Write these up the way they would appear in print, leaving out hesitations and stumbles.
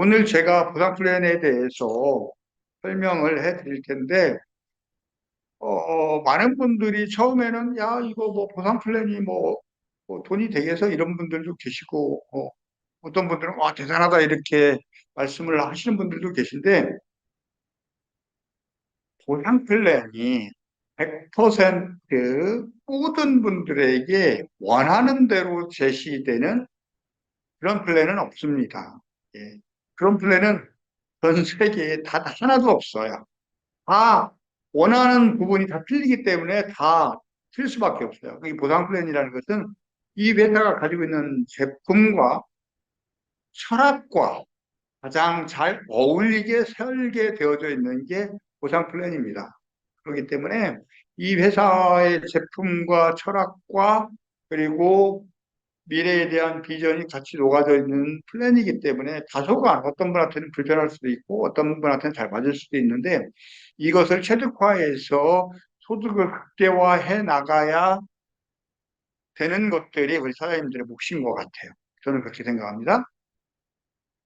오늘 제가 보상 플랜에 대해서 설명을 해 드릴 텐데, 많은 분들이 처음에는, 야, 이거 뭐 보상 플랜이 뭐 돈이 되겠어? 이런 분들도 계시고, 어떤 분들은, 와, 대단하다, 이렇게 말씀을 하시는 분들도 계신데, 보상 플랜이 100% 모든 분들에게 원하는 대로 제시되는 그런 플랜은 없습니다. 예. 그런 플랜은 전 세계에 단 하나도 없어요. 다 원하는 부분이 다 틀리기 때문에 다 틀릴 수밖에 없어요. 이 보상 플랜이라는 것은 이 회사가 가지고 있는 제품과 철학과 가장 잘 어울리게 설계되어져 있는 게 보상 플랜입니다. 그렇기 때문에 이 회사의 제품과 철학과 그리고 미래에 대한 비전이 같이 녹아져 있는 플랜이기 때문에 다소간 어떤 분한테는 불편할 수도 있고 어떤 분한테는 잘 맞을 수도 있는데 이것을 최적화해서 소득을 극대화해 나가야 되는 것들이 우리 사장님들의 몫인 것 같아요. 저는 그렇게 생각합니다.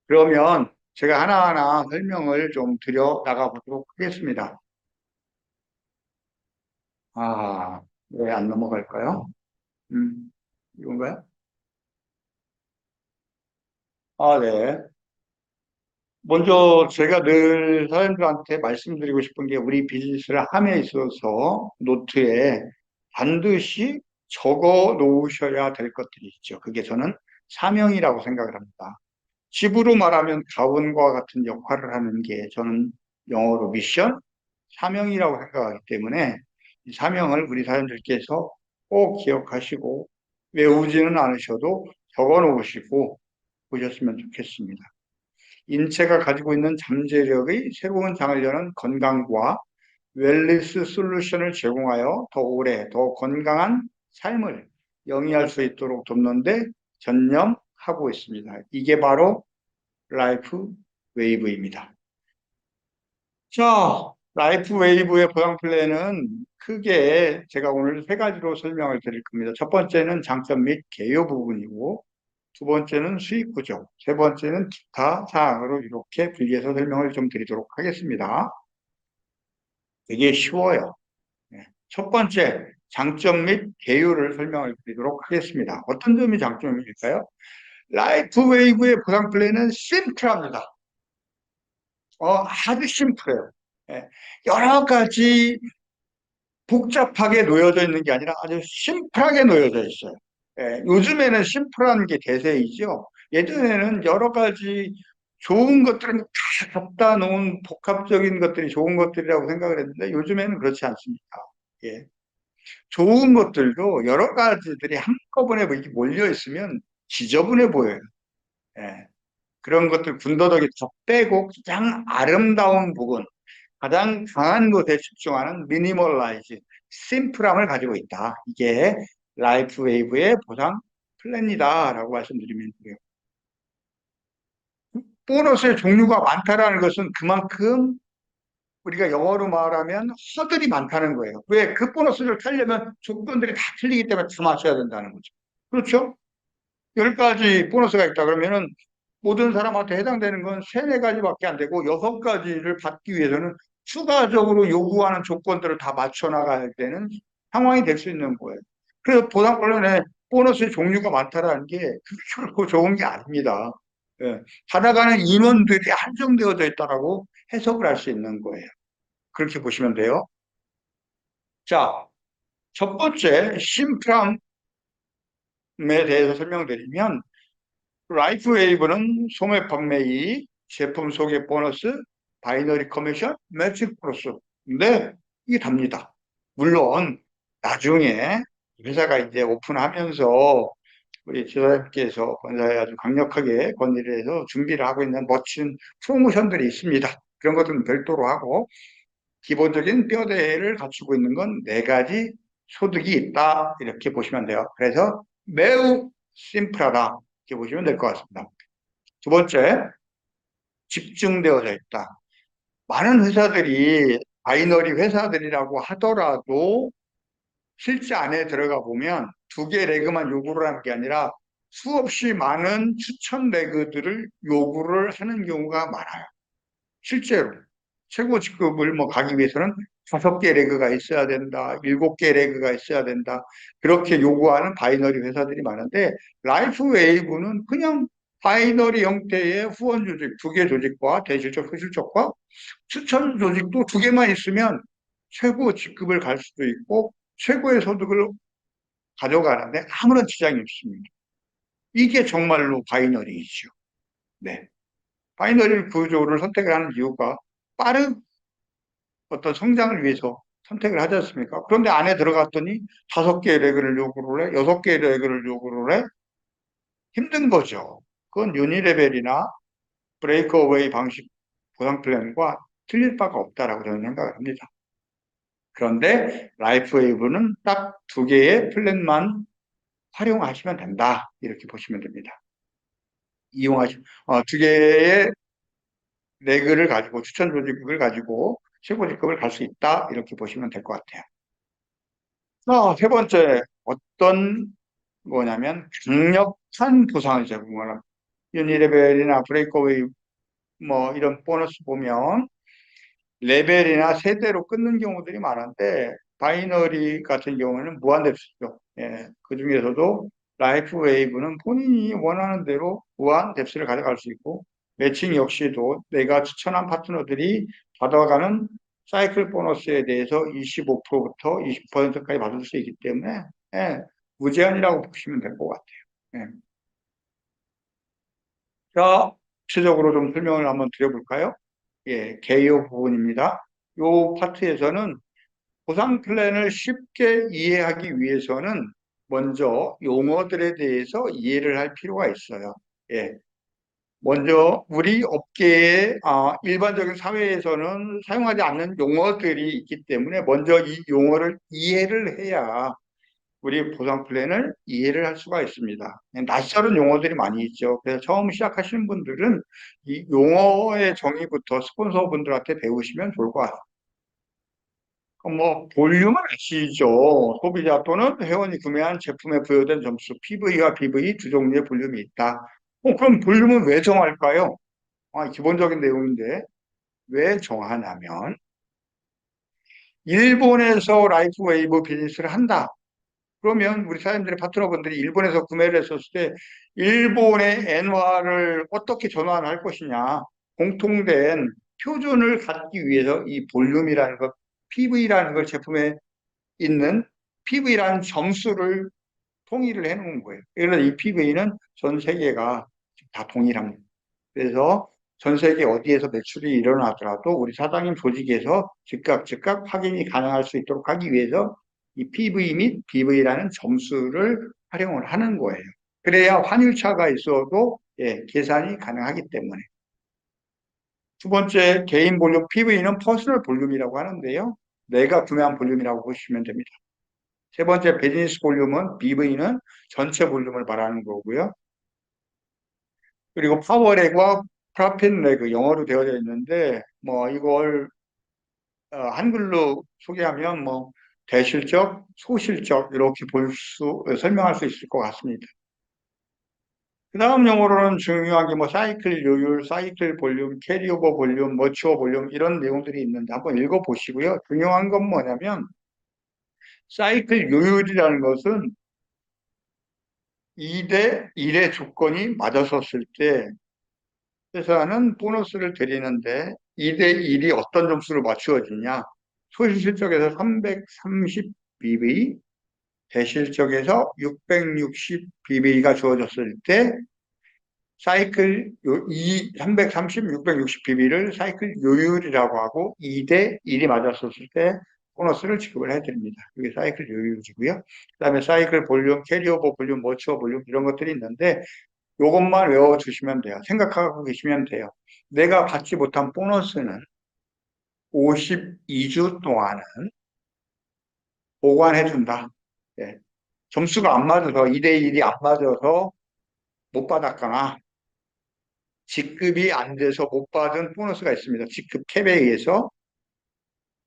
그러면 제가 하나하나 설명을 좀 드려 나가보도록 하겠습니다. 왜 안 넘어갈까요? 음, 이건가요? 네. 먼저 제가 늘 사람들한테 말씀드리고 싶은 게 우리 비즈니스를 함에 있어서 노트에 반드시 적어 놓으셔야 될 것들이 있죠. 그게 저는 사명이라고 생각을 합니다. 집으로 말하면 가문과 같은 역할을 하는 게 저는 영어로 미션, 사명이라고 생각하기 때문에 이 사명을 우리 사람들께서 꼭 기억하시고 외우지는 않으셔도 적어 놓으시고 보셨으면 좋겠습니다. 인체가 가지고 있는 잠재력의 새로운 장을 여는 건강과 웰리스 솔루션을 제공하여 더 오래, 더 건강한 삶을 영위할 수 있도록 돕는 데 전념하고 있습니다. 이게 바로 라이프 웨이브입니다. 자, 라이프 웨이브의 보상 플랜은 크게 제가 오늘 세 가지로 설명을 드릴 겁니다. 첫 번째는 장점 및 개요 부분이고, 두 번째는 수익 구조, 세 번째는 기타 사항으로 이렇게 분리해서 설명을 좀 드리도록 하겠습니다. 되게 쉬워요. 네. 첫 번째, 장점 및 개요를 설명을 드리도록 하겠습니다. 어떤 점이 장점일까요? 라이프 웨이브의 보상 플랜은 심플합니다. 아주 심플해요. 예. 여러 가지 복잡하게 놓여져 있는 게 아니라 아주 심플하게 놓여져 있어요. 요즘에는 심플한 게 대세이죠. 예전에는 여러 가지 좋은 것들은 다 갖다 놓은 복합적인 것들이 좋은 것들이라고 생각을 했는데 요즘에는 그렇지 않습니다. 예. 좋은 것들도 여러 가지들이 한꺼번에 이렇게 몰려 있으면 지저분해 보여요. 예. 그런 것들 군더더기 더 빼고 가장 아름다운 부분, 가장 강한 것에 집중하는 미니멀라이즈, 심플함을 가지고 있다. 이게 라이프 웨이브의 보상 플랜이다라고 말씀드리면 돼요. 보너스의 종류가 많다라는 것은 그만큼 우리가 영어로 말하면 허들이 많다는 거예요. 왜? 그 보너스를 타려면 조건들이 다 틀리기 때문에 다 맞춰야 된다는 거죠. 그렇죠? 10가지 보너스가 있다 그러면은 모든 사람한테 해당되는 건 세네 가지밖에 안 되고 6가지를 받기 위해서는 추가적으로 요구하는 조건들을 다 맞춰 나가야 되는 상황이 될 수 있는 거예요. 그래서 보상권론에 보너스의 종류가 많다라는 게 그렇게 결코 좋은 게 아닙니다. 예. 받아가는 인원들이 한정되어져 있다라고 해석을 할 수 있는 거예요. 그렇게 보시면 돼요. 자, 첫 번째 심플함에 대해서 설명드리면 라이프 웨이브는 소매 판매이익, 제품 소개 보너스, 바이너리 커미션, 매칭 플러스. 근데 이게 답니다. 물론 나중에 회사가 이제 오픈하면서 우리 지사님께서 본사에 아주 강력하게 건의를 해서 준비를 하고 있는 멋진 프로모션들이 있습니다. 그런 것들은 별도로 하고 기본적인 뼈대를 갖추고 있는 건 네 가지 소득이 있다. 이렇게 보시면 돼요. 그래서 매우 심플하다. 이렇게 보시면 될 것 같습니다. 두 번째, 집중되어져 있다. 많은 회사들이 바이너리 회사들이라고 하더라도 실제 안에 들어가 보면 두 개 레그만 요구를 하는 게 아니라 수없이 많은 추천 레그들을 요구를 하는 경우가 많아요. 실제로 최고 직급을 뭐 가기 위해서는 5개 레그가 있어야 된다, 7개 레그가 있어야 된다, 그렇게 요구하는 바이너리 회사들이 많은데, 라이프 웨이브는 그냥 바이너리 형태의 후원 조직 2개 조직과 대실적, 소실적과 추천 조직도 2개만 있으면 최고 직급을 갈 수도 있고 최고의 소득을 가져가는데 아무런 지장이 없습니다. 이게 정말로 바이너리이죠. 네. 바이너리 구조를 선택을 하는 이유가 빠른 어떤 성장을 위해서 선택을 하지 않습니까? 그런데 안에 들어갔더니 5개의 레그를 요구를 해, 6개의 레그를 요구를 해. 힘든 거죠. 그건 유니레벨이나 브레이크 어웨이 방식 보상 플랜과 틀릴 바가 없다라고 저는 생각을 합니다. 그런데 라이프 웨이브는 딱 2개의 플랜만 활용하시면 된다. 이렇게 보시면 됩니다. 2개의 레그를 가지고 추천 조직을 가지고 최고 직급을 갈 수 있다. 이렇게 보시면 될 것 같아요. 세 번째, 어떤 거냐면 강력한 보상을 제공하는 유니레벨이나 브레이크어웨이 뭐 이런 보너스 보면 레벨이나 세대로 끊는 경우들이 많은데 바이너리 같은 경우는 무한 뎁스죠. 예, 그 중에서도 라이프 웨이브는 본인이 원하는 대로 무한 뎁스를 가져갈 수 있고 매칭 역시도 내가 추천한 파트너들이 받아가는 사이클 보너스에 대해서 25%부터 20%까지 받을 수 있기 때문에 예, 무제한이라고 보시면 될 것 같아요. 예. 자, 구체적으로 좀 설명을 한번 드려볼까요? 예, 개요 부분입니다. 이 파트에서는 보상 플랜을 쉽게 이해하기 위해서는 먼저 용어들에 대해서 이해를 할 필요가 있어요. 예. 먼저 우리 업계의 일반적인 사회에서는 사용하지 않는 용어들이 있기 때문에 먼저 이 용어를 이해를 해야 우리 보상 플랜을 이해를 할 수가 있습니다. 낯설은 용어들이 많이 있죠. 그래서 처음 시작하시는 분들은 이 용어의 정의부터 스폰서분들한테 배우시면 좋을 것 같아요. 뭐 볼륨은 아시죠? 소비자 또는 회원이 구매한 제품에 부여된 점수, PV와 BV 두 종류의 볼륨이 있다. 그럼 볼륨은 왜 정할까요? 기본적인 내용인데 왜 정하냐면 일본에서 라이프 웨이브 비즈니스를 한다. 그러면 우리 사람들의 파트너분들이 일본에서 구매를 했었을 때 일본의 엔화를 어떻게 전환할 것이냐 공통된 표준을 갖기 위해서 이 볼륨이라는 것, PV라는 걸 제품에 있는 PV라는 점수를 통일을 해 놓은 거예요. 그래서 이 PV는 전 세계가 다 동일합니다. 그래서 전 세계 어디에서 매출이 일어나더라도 우리 사장님 조직에서 즉각 확인이 가능할 수 있도록 하기 위해서 이 PV 및 BV라는 점수를 활용을 하는 거예요. 그래야 환율차가 있어도 예, 계산이 가능하기 때문에. 두 번째, 개인 볼륨 PV는 퍼스널 볼륨이라고 하는데요. 내가 구매한 볼륨이라고 보시면 됩니다. 세 번째, 비즈니스 볼륨은 BV는 전체 볼륨을 말하는 거고요. 그리고 파워렉과 프라핏 레그 영어로 되어져 있는데 뭐 이걸 한글로 소개하면 뭐 대실적, 소실적 이렇게 설명할 수 있을 것 같습니다. 그 다음 용어로는 중요한 게 뭐 사이클 요율, 사이클 볼륨, 캐리오버 볼륨, 머추어 볼륨 이런 내용들이 있는데 한번 읽어보시고요. 중요한 건 뭐냐면 사이클 요율이라는 것은 2대 1의 조건이 맞아섰을 때 회사는 보너스를 드리는데 2대 1이 어떤 점수로 맞추어지냐? 소실적에서 330bp, 대실적에서 660bp가 주어졌을 때 사이클 330, 660bp를 사이클 요율이라고 하고 2대 1이 맞았었을 때 보너스를 지급을 해드립니다. 그게 사이클 요율이고요. 그다음에 사이클 볼륨, 캐리오버 볼륨, 머추어 볼륨 이런 것들이 있는데 요것만 외워주시면 돼요. 생각하고 계시면 돼요. 내가 받지 못한 보너스는 52주 동안은 보관해준다. 예. 점수가 안 맞아서 2대 1이 안 맞아서 못 받았거나 직급이 안 돼서 못 받은 보너스가 있습니다. 직급 캡에 의해서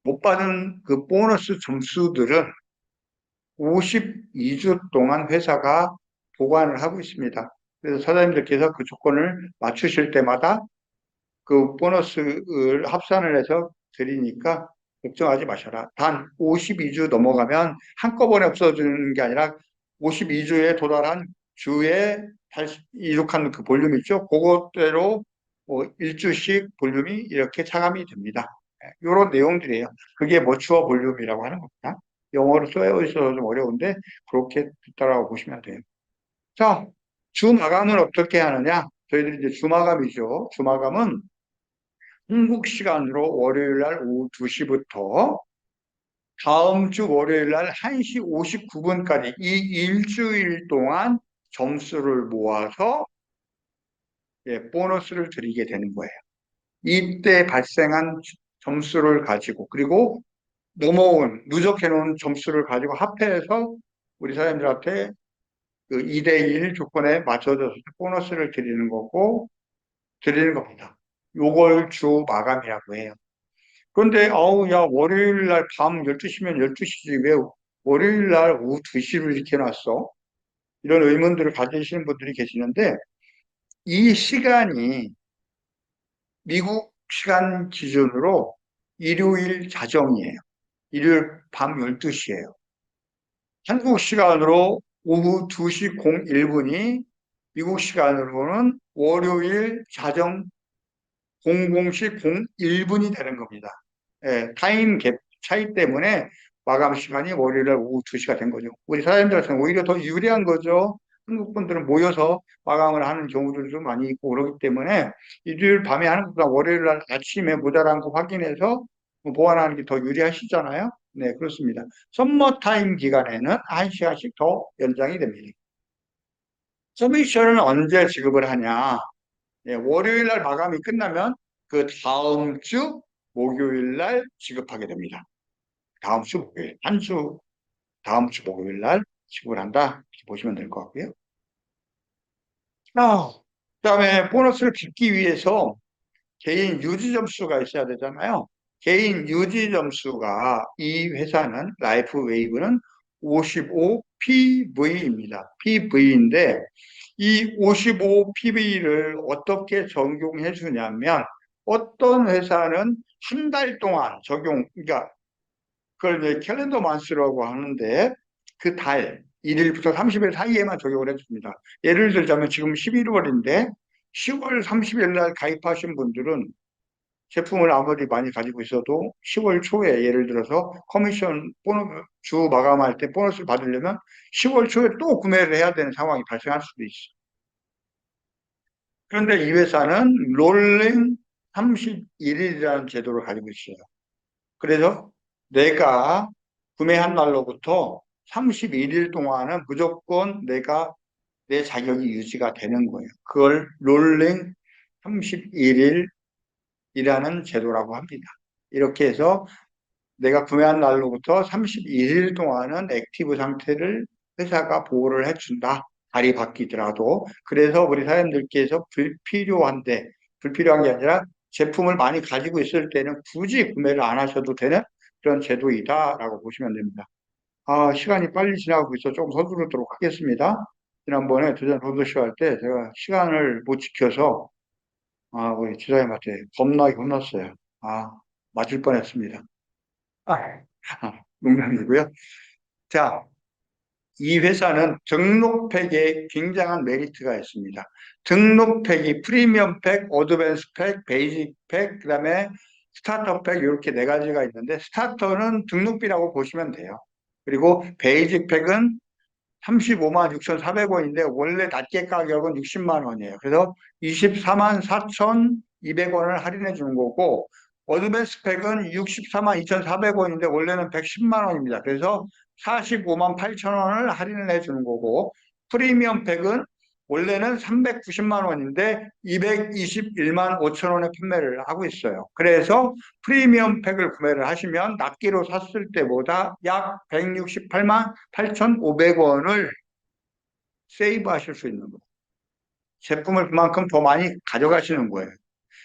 못 받은 그 보너스 점수들은 52주 동안 회사가 보관을 하고 있습니다. 그래서 사장님들께서 그 조건을 맞추실 때마다 그 보너스를 합산을 해서 드리니까 걱정하지 마셔라. 단 52주 넘어가면 한꺼번에 없어지는 게 아니라 52주에 도달한 주에 이룩한 그 볼륨 있죠? 그것대로 뭐 1주씩 볼륨이 이렇게 차감이 됩니다. 이런 내용들이에요. 그게 머추어 볼륨이라고 하는 겁니다. 영어로 쓰여 있어서 좀 어려운데 그렇게 듣다라고 보시면 돼요. 자, 주 마감은 어떻게 하느냐? 저희들이 이제 주 마감이죠. 주 마감은 한국 시간으로 월요일 날 오후 2시부터 다음 주 월요일 날 1시 59분까지 이 일주일 동안 점수를 모아서 보너스를 드리게 되는 거예요. 이때 발생한 점수를 가지고 그리고 넘어온 누적해 놓은 점수를 가지고 합해서 우리 사람들한테 그 2대1 조건에 맞춰져서 보너스를 드리는 겁니다. 요걸 주 마감이라고 해요. 그런데 아우 야 월요일 날 밤 12시면 12시지 왜 월요일 날 오후 2시로 이렇게 놨어? 이런 의문들을 가지시는 분들이 계시는데 이 시간이 미국 시간 기준으로 일요일 자정이에요. 일요일 밤 12시예요. 한국 시간으로 오후 2시 01분이 미국 시간으로는 월요일 자정 00시 01분이 되는 겁니다. 타임 갭 차이 때문에 마감 시간이 월요일 오후 2시가 된 거죠. 우리 사람들한테는 오히려 더 유리한 거죠. 한국 분들은 모여서 마감을 하는 경우들도 많이 있고 그러기 때문에 일요일 밤에 하는 것보다 월요일 날 아침에 모자란 거 확인해서 보완하는 게 더 유리하시잖아요. 네, 그렇습니다. 썸머 타임 기간에는 1시간씩 더 연장이 됩니다. 서미션은 언제 지급을 하냐? 월요일 날 마감이 끝나면 그 다음 주 목요일 날 지급하게 됩니다. 다음 주 목요일, 다음 주 목요일 날 지급을 한다. 이렇게 보시면 될 것 같고요. 그다음에 보너스를 받기 위해서 개인 유지 점수가 있어야 되잖아요. 개인 유지 점수가 이 회사는 라이프 웨이브는 55PV입니다. PV인데 이 55PV를 어떻게 적용해 주냐면 어떤 회사는 한 달 동안 그러니까 그걸 이제 캘린더 만스라고 하는데 그 달 1일부터 30일 사이에만 적용을 해줍니다. 예를 들자면 지금 11월인데 10월 30일 날 가입하신 분들은 제품을 아무리 많이 가지고 있어도 10월 초에 예를 들어서 커미션 주 마감할 때 보너스를 받으려면 10월 초에 또 구매를 해야 되는 상황이 발생할 수도 있어요. 그런데 이 회사는 롤링 31일이라는 제도를 가지고 있어요. 그래서 내가 구매한 날로부터 31일 동안은 무조건 내 자격이 유지가 되는 거예요. 그걸 롤링 31일이라는 제도라고 합니다. 이렇게 해서 내가 구매한 날로부터 31일 동안은 액티브 상태를 회사가 보호를 해준다. 발이 바뀌더라도. 그래서 우리 사람들께서 불필요한 게 아니라 제품을 많이 가지고 있을 때는 굳이 구매를 안 하셔도 되는 그런 제도이다라고 보시면 됩니다. 시간이 빨리 지나가고 있어 조금 서두르도록 하겠습니다. 지난번에 두잔 로드쇼 할 때 제가 시간을 못 지켜서 우리 지사님한테 겁나게 혼났어요. 맞을 뻔했습니다. 아, 농담이고요. 자, 이 회사는 등록팩에 굉장한 메리트가 있습니다. 등록팩이 프리미엄 팩, 어드밴스 팩, 베이직 팩, 그다음에 스타터 팩 이렇게 네 가지가 있는데 스타터는 등록비라고 보시면 돼요. 그리고 베이직 팩은 35만 6,400원인데 원래 낱개 가격은 60만 원이에요. 그래서 24만 4,200원을 할인해 주는 거고 어드밴스 팩은 64만 2,400원인데 원래는 110만 원입니다. 그래서 45만 8천 원을 할인을 해주는 거고 프리미엄 팩은 원래는 390만 원인데 221만 5천 원에 판매를 하고 있어요. 그래서 프리미엄 팩을 구매를 하시면 낱개로 샀을 때보다 약 168만 8,500원을 세이브 하실 수 있는 거예요. 제품을 그만큼 더 많이 가져가시는 거예요.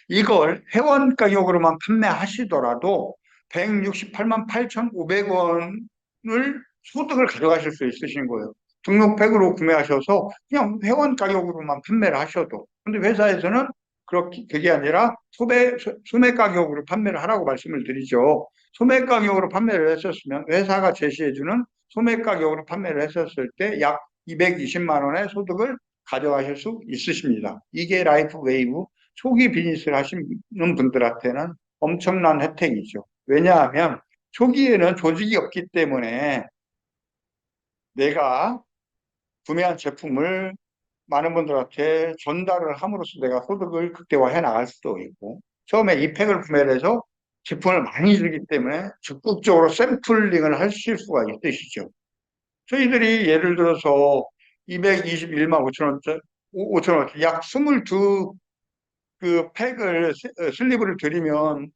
이걸 회원 가격으로만 판매하시더라도 168만 8,500원을 소득을 가져가실 수 있으신 거예요. 등록팩으로 구매하셔서 그냥 회원 가격으로만 판매를 하셔도. 근데 회사에서는 그게 아니라 소매 가격으로 판매를 하라고 말씀을 드리죠. 소매 가격으로 판매를 했었으면 회사가 제시해주는 소매 가격으로 판매를 했었을 때 약 220만 원의 소득을 가져가실 수 있으십니다. 이게 라이프 웨이브 초기 비즈니스를 하시는 분들한테는 엄청난 혜택이죠. 왜냐하면 초기에는 조직이 없기 때문에 내가 구매한 제품을 많은 분들한테 전달을 함으로써 내가 소득을 극대화해 나갈 수도 있고, 처음에 이 팩을 구매를 해서 제품을 많이 주기 때문에 적극적으로 샘플링을 하실 수가 있으시죠. 저희들이 예를 들어서 221만 5천 원짜리, 5천 원짜리 약 22 그 팩을, 슬리브를 드리면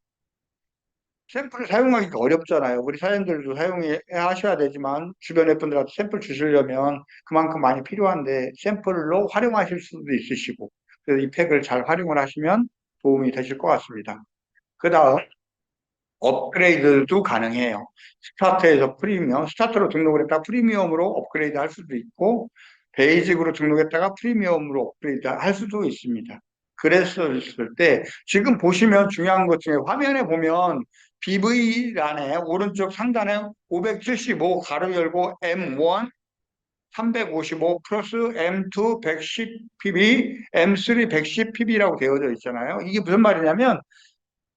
샘플을 사용하기가 어렵잖아요. 우리 사장님들도 사용하셔야 되지만 주변의 분들한테 샘플 주시려면 그만큼 많이 필요한데 샘플로 활용하실 수도 있으시고, 그래서 이 팩을 잘 활용을 하시면 도움이 되실 것 같습니다. 그 다음 업그레이드도 가능해요. 스타트에서 프리미엄, 스타트로 등록을 했다가 프리미엄으로 업그레이드 할 수도 있고, 베이직으로 등록했다가 프리미엄으로 업그레이드 할 수도 있습니다. 그랬을 때, 지금 보시면 중요한 것 중에 화면에 보면 BV란에 오른쪽 상단에 575 가로 열고 M1 355 플러스 M2 110pb, M3 110pb라고 되어져 있잖아요. 이게 무슨 말이냐면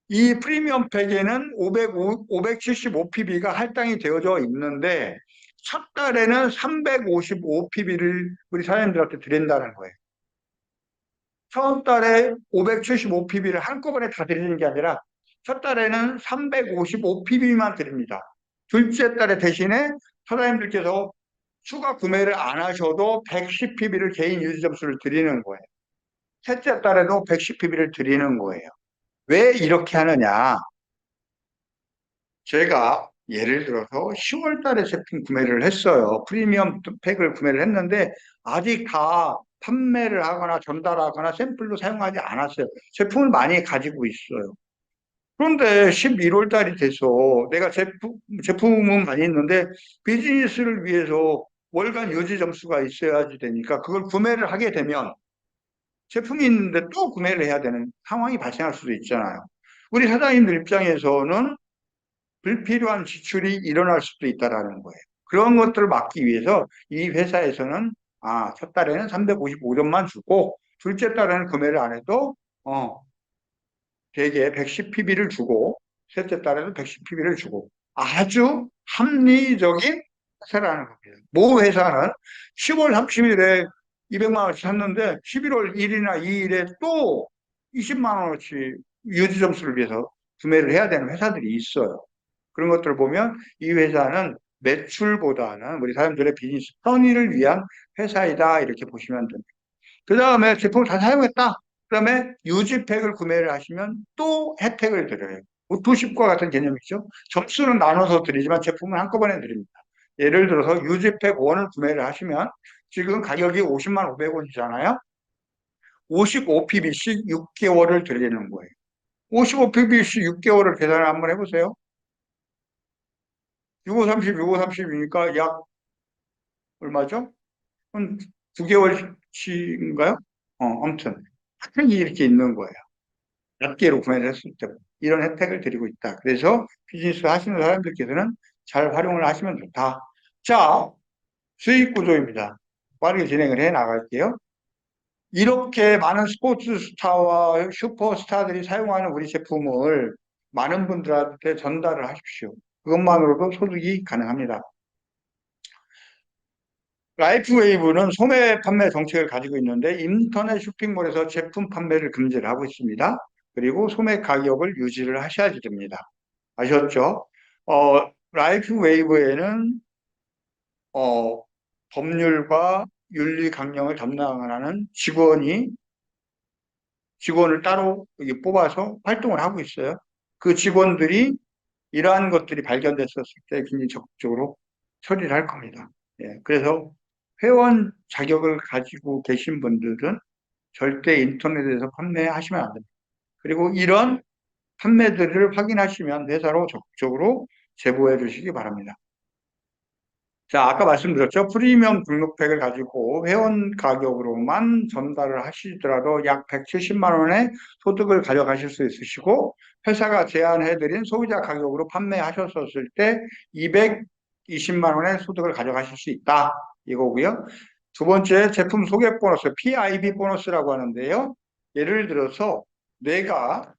이 프리미엄 팩에는 575pb가 할당이 되어져 있는데 첫 달에는 355pb를 우리 사장님들한테 드린다는 거예요. 처음 달에 575pb를 한꺼번에 다 드리는 게 아니라 첫 달에는 355pb만 드립니다. 둘째 달에 대신에 사장님들께서 추가 구매를 안 하셔도 110pb를 개인 유지 점수를 드리는 거예요. 셋째 달에도 110pb를 드리는 거예요. 왜 이렇게 하느냐? 제가 예를 들어서 10월 달에 제품 구매를 했어요. 프리미엄 팩을 구매를 했는데 아직 다 판매를 하거나 전달하거나 샘플로 사용하지 않았어요. 제품을 많이 가지고 있어요. 그런데 11월 달이 돼서 내가 제품은 많이 있는데 비즈니스를 위해서 월간 유지 점수가 있어야지 되니까 그걸 구매를 하게 되면 제품이 있는데 또 구매를 해야 되는 상황이 발생할 수도 있잖아요. 우리 사장님들 입장에서는 불필요한 지출이 일어날 수도 있다라는 거예요. 그런 것들을 막기 위해서 이 회사에서는 첫 달에는 355점만 주고 둘째 달에는 구매를 안 해도 대개 110pb를 주고 셋째 달에도 110pb를 주고 아주 합리적인 회사라는 겁니다. 모 회사는 10월 30일에 200만 원씩 샀는데 11월 1일이나 2일에 또 20만 원어치 유지 점수를 위해서 구매를 해야 되는 회사들이 있어요. 그런 것들을 보면 이 회사는 매출보다는 우리 사람들의 비즈니스 편의를 위한 회사이다 이렇게 보시면 됩니다. 그 다음에 제품을 다 사용했다. 그 다음에 유지팩을 구매를 하시면 또 혜택을 드려요. 도십과 같은 개념이죠. 점수는 나눠서 드리지만 제품은 한꺼번에 드립니다. 예를 들어서 유지팩 1을 구매를 하시면 지금 가격이 50만 500원이잖아요. 55pb씩 6개월을 드리는 거예요. 55pb씩 6개월을 계산을 한번 해보세요. 6530, 6530이니까 약 얼마죠? 한 9개월치인가요? 아무튼 혜택이 이렇게 있는 거예요. 낱개로 구매를 했을 때 이런 혜택을 드리고 있다. 그래서 비즈니스 하시는 사람들께서는 잘 활용을 하시면 좋다. 자, 수익 구조입니다. 빠르게 진행을 해 나갈게요. 이렇게 많은 스포츠 스타와 슈퍼스타들이 사용하는 우리 제품을 많은 분들한테 전달을 하십시오. 그것만으로도 소득이 가능합니다. 라이프웨이브는 소매 판매 정책을 가지고 있는데 인터넷 쇼핑몰에서 제품 판매를 금지를 하고 있습니다. 그리고 소매 가격을 유지를 하셔야지 됩니다. 아셨죠? 라이프웨이브에는 어, 법률과 윤리 강령을 담당하는 직원을 따로 여기 뽑아서 활동을 하고 있어요. 그 직원들이 이러한 것들이 발견됐었을 때 굉장히 적극적으로 처리를 할 겁니다. 예, 그래서 회원 자격을 가지고 계신 분들은 절대 인터넷에서 판매하시면 안 됩니다. 그리고 이런 판매들을 확인하시면 회사로 적극적으로 제보해 주시기 바랍니다. 자, 아까 말씀드렸죠. 프리미엄 등록팩을 가지고 회원 가격으로만 전달을 하시더라도 약 170만 원의 소득을 가져가실 수 있으시고, 회사가 제안해드린 소비자 가격으로 판매하셨을 때 220만 원의 소득을 가져가실 수 있다. 이거고요. 두 번째, 제품 소개 보너스, PIB 보너스라고 하는데요. 예를 들어서 내가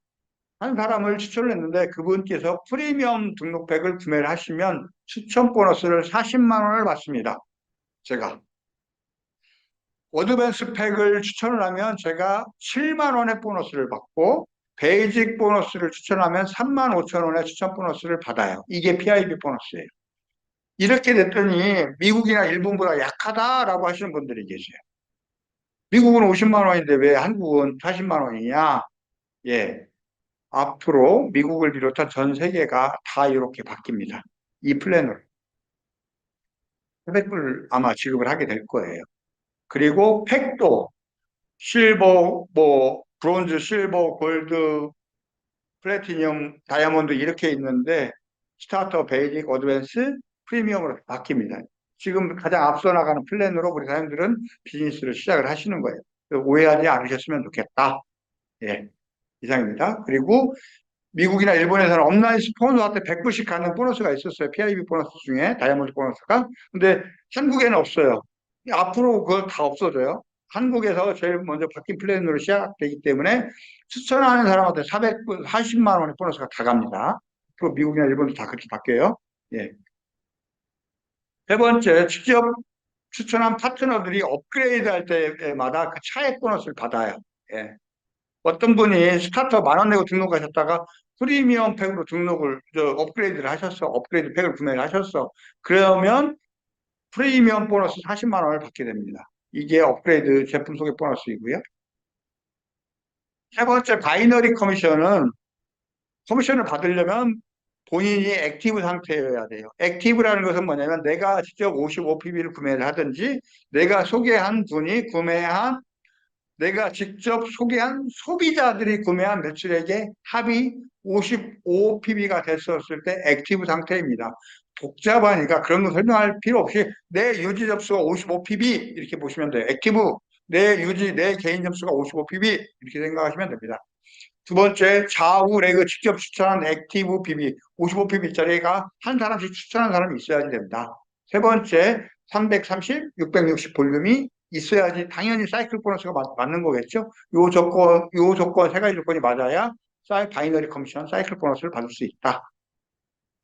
한 사람을 추천을 했는데 그분께서 프리미엄 등록팩을 구매를 하시면 추천 보너스를 40만 원을 받습니다. 제가 어드밴스 팩을 추천을 하면 제가 7만 원의 보너스를 받고, 베이직 보너스를 추천하면 3만 5천 원의 추천 보너스를 받아요. 이게 PIB 보너스예요. 이렇게 됐더니 미국이나 일본보다 약하다라고 하시는 분들이 계세요. 미국은 50만 원인데 왜 한국은 40만 원이냐? 예. 앞으로 미국을 비롯한 전 세계가 다 이렇게 바뀝니다. 이 플랜으로. 400불 아마 지급을 하게 될 거예요. 그리고 팩도 실버, 브론즈, 실버, 골드, 플래티넘, 다이아몬드 이렇게 있는데 스타터, 베이직, 어드밴스, 프리미엄으로 바뀝니다. 지금 가장 앞서 나가는 플랜으로 우리 사람들은 비즈니스를 시작을 하시는 거예요. 오해하지 않으셨으면 좋겠다. 예, 이상입니다. 그리고 미국이나 일본에서는 업라인 스폰서한테 100불씩 가는 보너스가 있었어요. PIB 보너스 중에 다이아몬드 보너스가. 근데 한국에는 없어요. 앞으로 그거 다 없어져요. 한국에서 제일 먼저 바뀐 플랜으로 시작되기 때문에 추천하는 사람한테 440만 원의 보너스가 다 갑니다. 또 미국이나 일본도 다 그렇게 바뀌어요. 예. 세 번째, 직접 추천한 파트너들이 업그레이드 할 때마다 그 차액 보너스를 받아요. 예. 어떤 분이 스타터 10,000원 내고 등록하셨다가 프리미엄 팩으로 업그레이드를 하셨어. 업그레이드 팩을 구매를 하셨어. 그러면 프리미엄 보너스 40만 원을 받게 됩니다. 이게 업그레이드 제품 소개 보너스이고요. 세 번째, 바이너리 커미션을 받으려면 본인이 액티브 상태여야 돼요. 액티브라는 것은 뭐냐면 내가 직접 55PB를 구매를 하든지 내가 직접 소개한 소비자들이 구매한 매출액의 합이 55PB가 됐었을 때 액티브 상태입니다. 복잡하니까 그런 거 설명할 필요 없이 내 유지 접수가 55PB 이렇게 보시면 돼요. 액티브, 내 개인 접수가 55PB 이렇게 생각하시면 됩니다. 두 번째, 좌우 레그 직접 추천한 액티브 PB, 55PB짜리가 한 사람씩 추천한 사람이 있어야지 됩니다. 세 번째, 330, 660 볼륨이 있어야지 당연히 사이클 보너스가 맞는 거겠죠. 요 조건, 세 가지 조건이 맞아야 바이너리 커미션, 사이클 보너스를 받을 수 있다.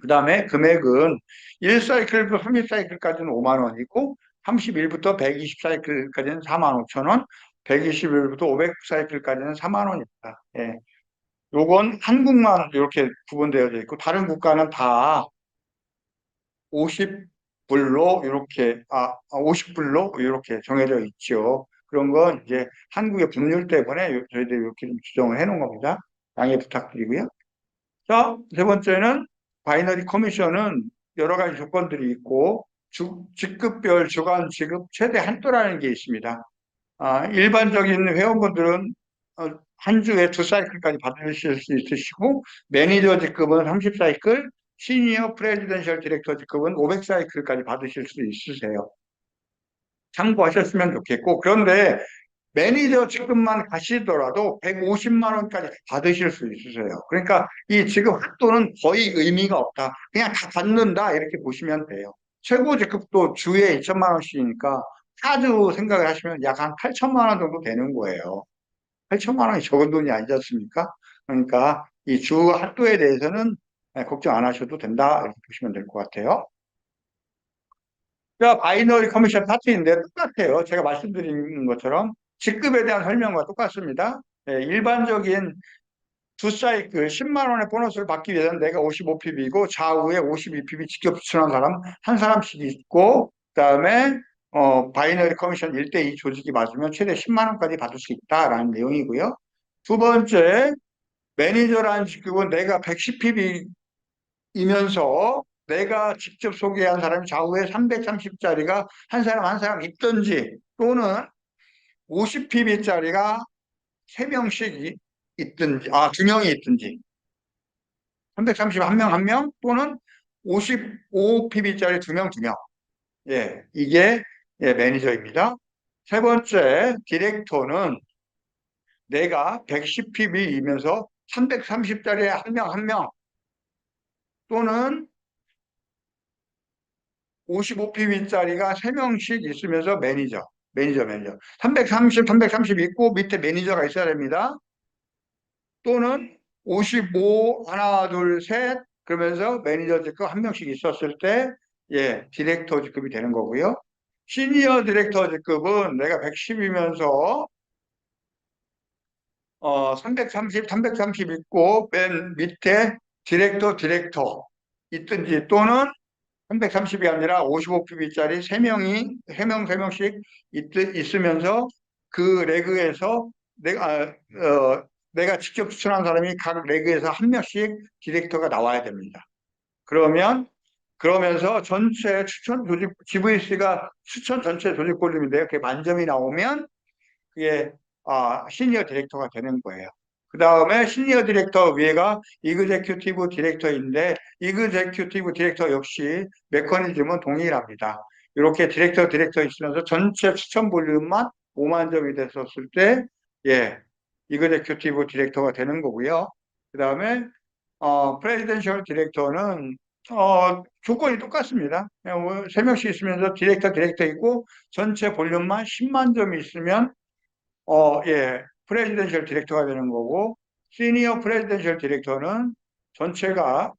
그 다음에 금액은 1사이클부터 30사이클까지는 5만 원이고, 31부터 120사이클까지는 4만 5천 원, 121부터 500사이클까지는 4만 원입니다. 예. 요건 한국만 이렇게 구분되어져 있고 다른 국가는 다 50불로 이렇게 50불로 이렇게 정해져 있죠. 그런 건 이제 한국의 법률 때문에 저희들이 이렇게 좀 규정을 해 놓은 겁니다. 양해 부탁드리고요. 자, 세 번째는 바이너리 커미션은 여러 가지 조건들이 있고 직급별 주간 지급 최대 한도라는 게 있습니다. 일반적인 회원분들은 한 주에 2사이클까지 받으실 수 있으시고, 매니저 직급은 30사이클, 시니어 프레지던셜 디렉터 직급은 500사이클까지 받으실 수 있으세요. 참고하셨으면 좋겠고, 그런데 매니저 직급만 가시더라도 150만 원까지 받으실 수 있으세요. 그러니까 이 지급 한도는 거의 의미가 없다. 그냥 다 받는다 이렇게 보시면 돼요. 최고 직급도 주에 2천만 원씩이니까 카드 생각을 하시면 약 한 8천만 원 정도 되는 거예요. 8천만 원이 적은 돈이 아니지 않습니까? 그러니까 이 주 한도에 대해서는 걱정 안 하셔도 된다 이렇게 보시면 될 것 같아요. 자, 바이너리 커미션 파트인데 똑같아요. 제가 말씀드린 것처럼 직급에 대한 설명과 똑같습니다. 일반적인 2사이클 10만 원의 보너스를 받기 위해서는 내가 55PB이고 좌우에 52PB 직접 추천한 사람 한 사람씩 있고, 그다음에 바이너리 커미션 1대2 조직이 맞으면 최대 10만 원까지 받을 수 있다라는 내용이고요. 두 번째, 매니저라는 직급은 내가 110PB이면서 내가 직접 소개한 사람이 좌우에 330짜리가 한 사람 한 사람 있든지, 또는 50PB짜리가 3명씩 있든지, 2명이 있든지, 330 한 명 한 명, 또는 55PB짜리 2명 2명. 예, 이게 예, 매니저입니다. 세 번째, 디렉터는 내가 110pb이면서 330짜리 한 명 한 명 또는 55pb짜리가 3명씩 있으면서 매니저. 330 있고 밑에 매니저가 있어야 됩니다. 또는 55 하나 둘 셋 그러면서 매니저 직급 한 명씩 있었을 때 예, 디렉터 직급이 되는 거고요. 시니어 디렉터 직급은 내가 110이면서 330 있고 맨 밑에 디렉터 있든지 또는 330이 아니라 55pb짜리 3명이 3명씩 있으면서 그 레그에서 내가 직접 추천한 사람이 각 레그에서 한 명씩 디렉터가 나와야 됩니다. 그러면서 전체 추천 조직 GVC가 추천 전체 조직 볼륨인데요. 그게 만점이 나오면 그게 시니어 디렉터가 되는 거예요. 그 다음에 시니어 디렉터 위에가 이그제큐티브 디렉터인데 이그제큐티브 디렉터 역시 메커니즘은 동일합니다. 이렇게 디렉터 있으면서 전체 추천 볼륨만 5만 점이 됐었을 때 예, 이그제큐티브 디렉터가 되는 거고요. 그 다음에 프레지던셜 디렉터는 조건이 똑같습니다. 그냥 3명씩 있으면서 디렉터 있고 전체 볼륨만 10만 점이 있으면 예, 프레지던셜 디렉터가 되는 거고, 시니어 프레지던셜 디렉터는 전체가,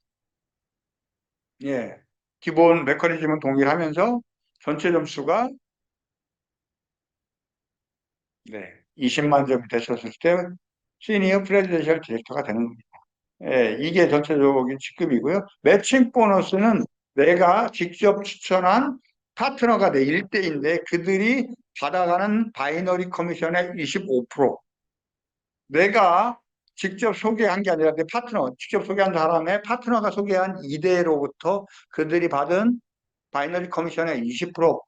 예, 기본 메커니즘은 동일하면서 전체 점수가, 네, 20만 점이 됐었을 때, 시니어 프레지던셜 디렉터가 되는 겁니다. 예, 이게 전체적인 직급이고요. 매칭 보너스는 내가 직접 추천한 파트너가 내 일대인데 그들이 받아가는 바이너리 커미션의 25%, 내가 직접 소개한 게 아니라 내 파트너, 직접 소개한 사람의 파트너가 소개한 이대로부터 그들이 받은 바이너리 커미션의 20%,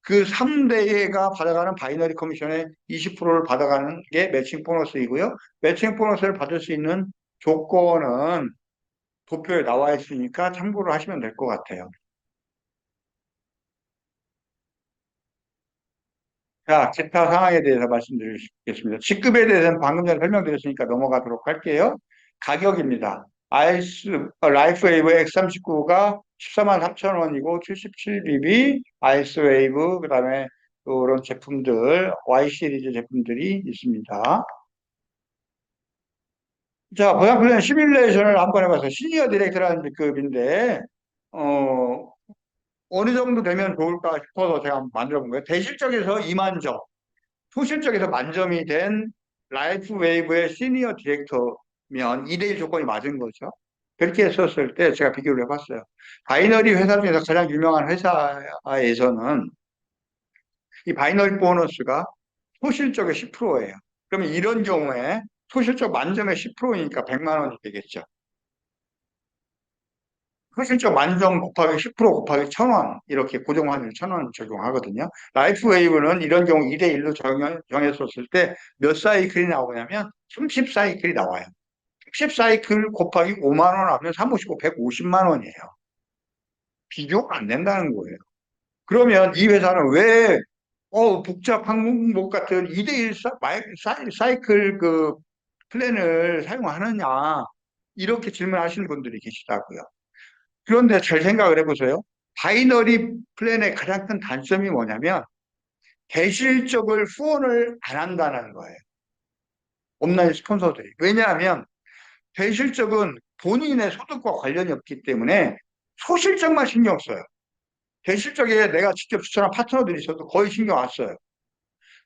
그 3대가 받아가는 바이너리 커미션의 20%를 받아가는 게 매칭 보너스이고요. 매칭 보너스를 받을 수 있는 조건은 도표에 나와 있으니까 참고를 하시면 될 것 같아요. 자, 기타 상황에 대해서 말씀드리겠습니다. 직급에 대해서는 방금 전에 설명드렸으니까 넘어가도록 할게요. 가격입니다. 라이프 웨이브 X39가 14만 3천 원이고 77BB, 아이스 웨이브, 그 다음에 이런 제품들, Y 시리즈 제품들이 있습니다. 자, 보양플랜 시뮬레이션을 한번 해봐서 시니어 디렉터라는 직급인데, 어, 어느 정도 되면 좋을까 싶어서 제가 한번 만들어 본 거예요. 대실적에서 2만 점, 소실적에서 만점이 된 라이프 웨이브의 시니어 디렉터면 2대1 조건이 맞은 거죠. 그렇게 했었을 때 제가 비교를 해봤어요. 바이너리 회사 중에서 가장 유명한 회사에서는 이 바이너리 보너스가 소실적의 10%예요. 그러면 이런 경우에 소실적 만점의 10%니까 100만 원이 되겠죠. 소실적 만점 곱하기 10% 곱하기 1,000원 이렇게 고정환율 1,000원 적용하거든요. 라이프 웨이브는 이런 경우 2대1로 정했었을 때 몇 사이클이 나오냐면 30 사이클이 나와요. 30 사이클 곱하기 5만 원 하면 355, 150만 원이에요. 비교가 안 된다는 거예요. 그러면 이 회사는 왜 복잡 항목 같은 2대1 사이클 그 플랜을 사용하느냐 이렇게 질문하시는 분들이 계시다고요. 그런데 잘 생각을 해보세요. 바이너리 플랜의 가장 큰 단점이 뭐냐면 대실적을 후원을 안 한다는 거예요. 온라인 스폰서들이. 왜냐하면 대실적은 본인의 소득과 관련이 없기 때문에 소실적만 신경 써요. 대실적에 내가 직접 추천한 파트너들이 있어도 거의 신경 안 써요.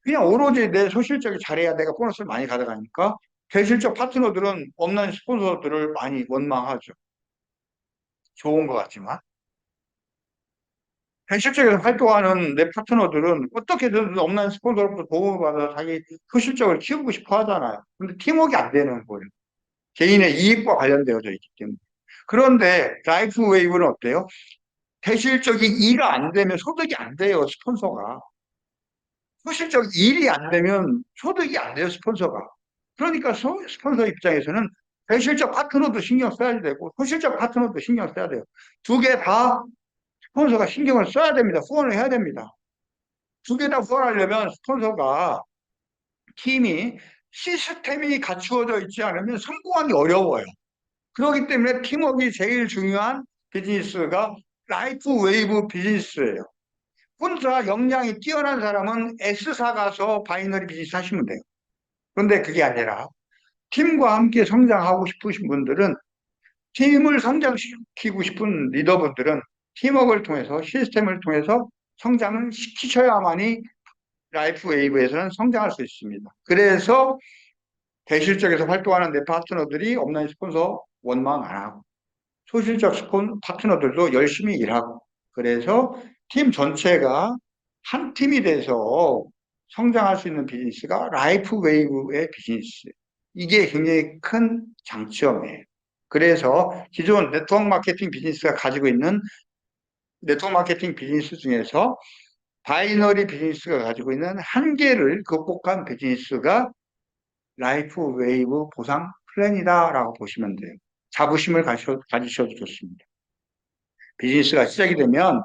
그냥 오로지 내 소실적이 잘해야 내가 보너스를 많이 가져가니까 대실적 파트너들은 온라인 스폰서들을 많이 원망하죠. 좋은 것 같지만. 현실적으로 활동하는 내 파트너들은 어떻게든 온라인 스폰서로부터 도움을 받아 자기 소실적을 키우고 싶어 하잖아요. 근데 팀워크가 안 되는 거예요. 개인의 이익과 관련되어져 있기 때문에. 그런데 라이프 웨이브는 어때요? 대실적인 일이 안 되면 소득이 안 돼요, 스폰서가. 소실적 일이 안 되면 소득이 안 돼요, 스폰서가. 그러니까 스폰서 입장에서는 대실적 파트너도 신경 써야 되고, 소실적 파트너도 신경 써야 돼요. 두 개 다 스폰서가 신경을 써야 됩니다. 후원을 해야 됩니다. 두 개 다 후원하려면 스폰서가 팀이 시스템이 갖추어져 있지 않으면 성공하기 어려워요. 그렇기 때문에 팀워크가 제일 중요한 비즈니스가 라이프 웨이브 비즈니스예요. 혼자 역량이 뛰어난 사람은 S사 가서 바이너리 비즈니스 하시면 돼요. 그런데 그게 아니라 팀과 함께 성장하고 싶으신 분들은 팀을 성장시키고 싶은 리더분들은 팀워크를 통해서 시스템을 통해서 성장을 시키셔야만이 라이프 웨이브에서는 성장할 수 있습니다. 그래서 대실적에서 활동하는 내 파트너들이 온라인 스폰서 원망 안 하고 소실적 파트너들도 열심히 일하고 그래서 팀 전체가 한 팀이 돼서 성장할 수 있는 비즈니스가 라이프 웨이브의 비즈니스. 이게 굉장히 큰 장점이에요. 그래서 기존 네트워크 마케팅 비즈니스가 가지고 있는 네트워크 마케팅 비즈니스 중에서 바이너리 비즈니스가 가지고 있는 한계를 극복한 비즈니스가 라이프 웨이브 보상 플랜이다라고 보시면 돼요. 자부심을 가지셔도 좋습니다. 비즈니스가 시작이 되면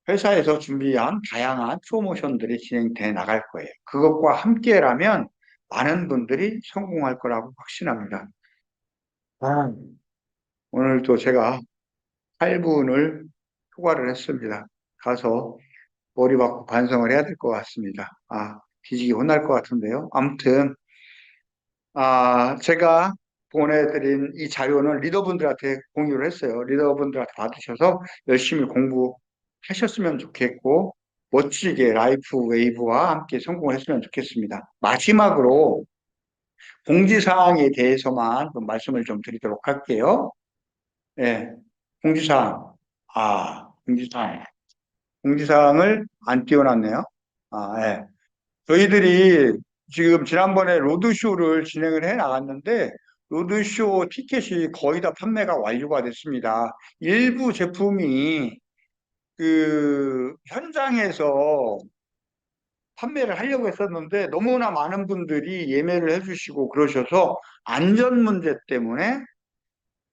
회사에서 준비한 다양한 프로모션들이 진행돼 나갈 거예요. 그것과 함께라면 많은 분들이 성공할 거라고 확신합니다. 아, 오늘 또 제가 8분을 초과를 했습니다. 가서 머리 받고 반성을 해야 될 것 같습니다. 뒤지기 혼날 것 같은데요. 아무튼, 제가 보내드린 이 자료는 리더분들한테 공유를 했어요. 리더분들한테 받으셔서 열심히 공부하셨으면 좋겠고, 멋지게 라이프 웨이브와 함께 성공을 했으면 좋겠습니다. 마지막으로 공지사항에 대해서만 좀 말씀을 좀 드리도록 할게요. 네, 공지사항. 공지사항. 공지사항을 안 띄워놨네요. 예. 저희들이 지금 지난번에 로드쇼를 진행을 해 나갔는데, 로드쇼 티켓이 거의 다 판매가 완료가 됐습니다. 일부 제품이 그 현장에서 판매를 하려고 했었는데, 너무나 많은 분들이 예매를 해주시고 그러셔서 안전 문제 때문에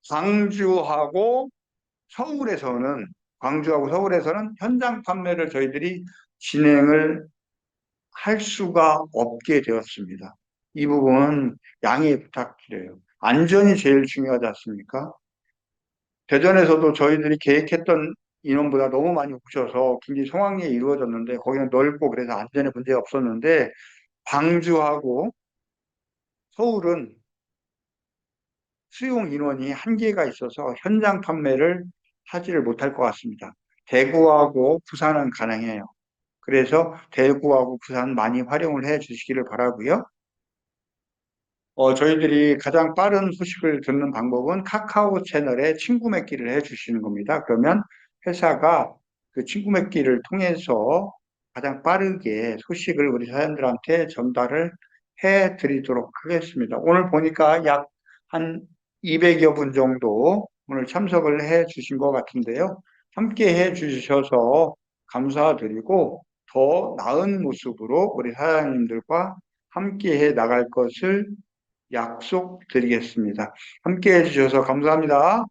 광주하고 서울에서는, 광주하고 서울에서는 현장 판매를 저희들이 진행을 할 수가 없게 되었습니다. 이 부분 양해 부탁드려요. 안전이 제일 중요하지 않습니까? 대전에서도 저희들이 계획했던 인원보다 너무 많이 오셔서 굉장히 성황리에 이루어졌는데 거기는 넓고 그래서 안전에 문제가 없었는데 광주하고 서울은 수용 인원이 한계가 있어서 현장 판매를 하지를 못할 것 같습니다. 대구하고 부산은 가능해요. 그래서 대구하고 부산 많이 활용을 해 주시기를 바라고요. 저희들이 가장 빠른 소식을 듣는 방법은 카카오 채널에 친구 맺기를 해 주시는 겁니다. 그러면 회사가 그 친구 맺기를 통해서 가장 빠르게 소식을 우리 사람들한테 전달을 해 드리도록 하겠습니다. 오늘 보니까 약 한 200여 분 정도 오늘 참석을 해 주신 것 같은데요. 함께 해 주셔서 감사드리고 더 나은 모습으로 우리 사장님들과 함께 해 나갈 것을 약속드리겠습니다. 함께 해주셔서 감사합니다.